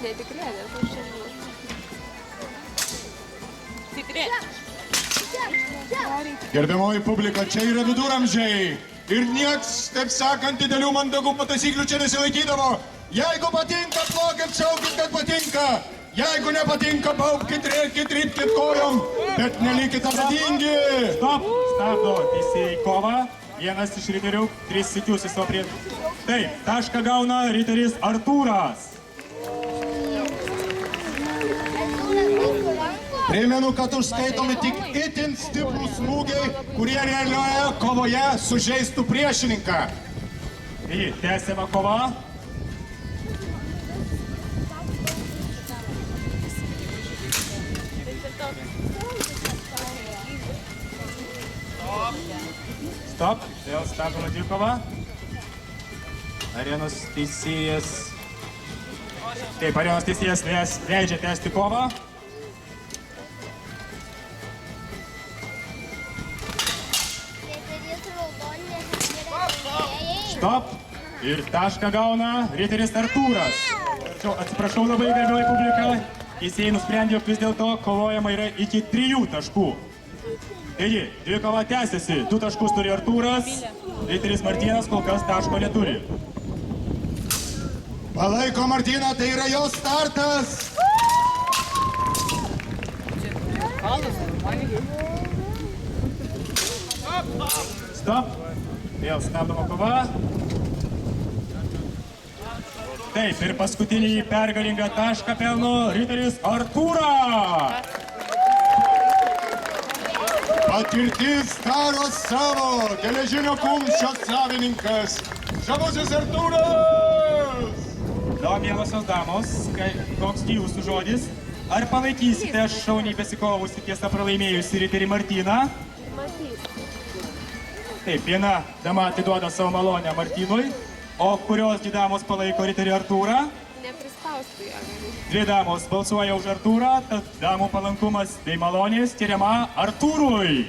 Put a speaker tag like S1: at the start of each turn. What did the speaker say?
S1: Netikrai, nes aš čia žinau. Tikrai.
S2: Gerbiamoji publika, čia yra viduramžiai. Ir nieks, taip sakant, didelių mandagumo taisyklių čia nesilaikydavo. Jeigu patinka, plokit, šaukit, kad patinka. Jeigu nepatinka, baubkit, rėkit, rypkit kojom, bet nelikit abadingi.
S3: Stop! Stabdo teisėjai kovą. Vienas iš riterių, 3 sykius į savo prie... Taip, tašką gauna riteris Artūras.
S2: Primenu, kad užskaitomi tik itin stiprūs smūgiai, kurie realioje kovoje sužeistų priešininką.
S3: Taigi, tęsiama kova. Stop, vėl stabdoma dvikova. Arenos teisėjas... Taip, arenos teisėjas leidžia tęsti kovą. Stop. Ir tašką gauna riteris Artūras. Atsiprašau labai, gerbiamoji publika. Teisėjai nusprendė, jog vis dėlto kovojama yra iki 3 taškų. Taigi, dvikova tęsiasi. 2 taškus turi Artūras. Riteris Martynas kol kas taško neturi.
S2: Palaiko Martyną, tai yra jo startas.
S3: Stop. Vėl stabdoma kova. Taip, ir paskutinį pergalingą tašką pelno riteris Artūras.
S2: Patirtis daro savo, geležinio kumščio savininkas, žavusis Artūras.
S3: Na, mielosios damos, koks jūsų žodis? Ar palaikysite šauniai besikovusi tiesa pralaimėjusi riterį Martyną? Taip, viena dama atiduoda savo malonę Martynui, o kurios dvi damos palaiko riterį Artūrą?
S1: Neprispaustų ją.
S3: 2 damos balsuoja už Artūrą, tad damų palankumas bei malonės skiriama Artūrui.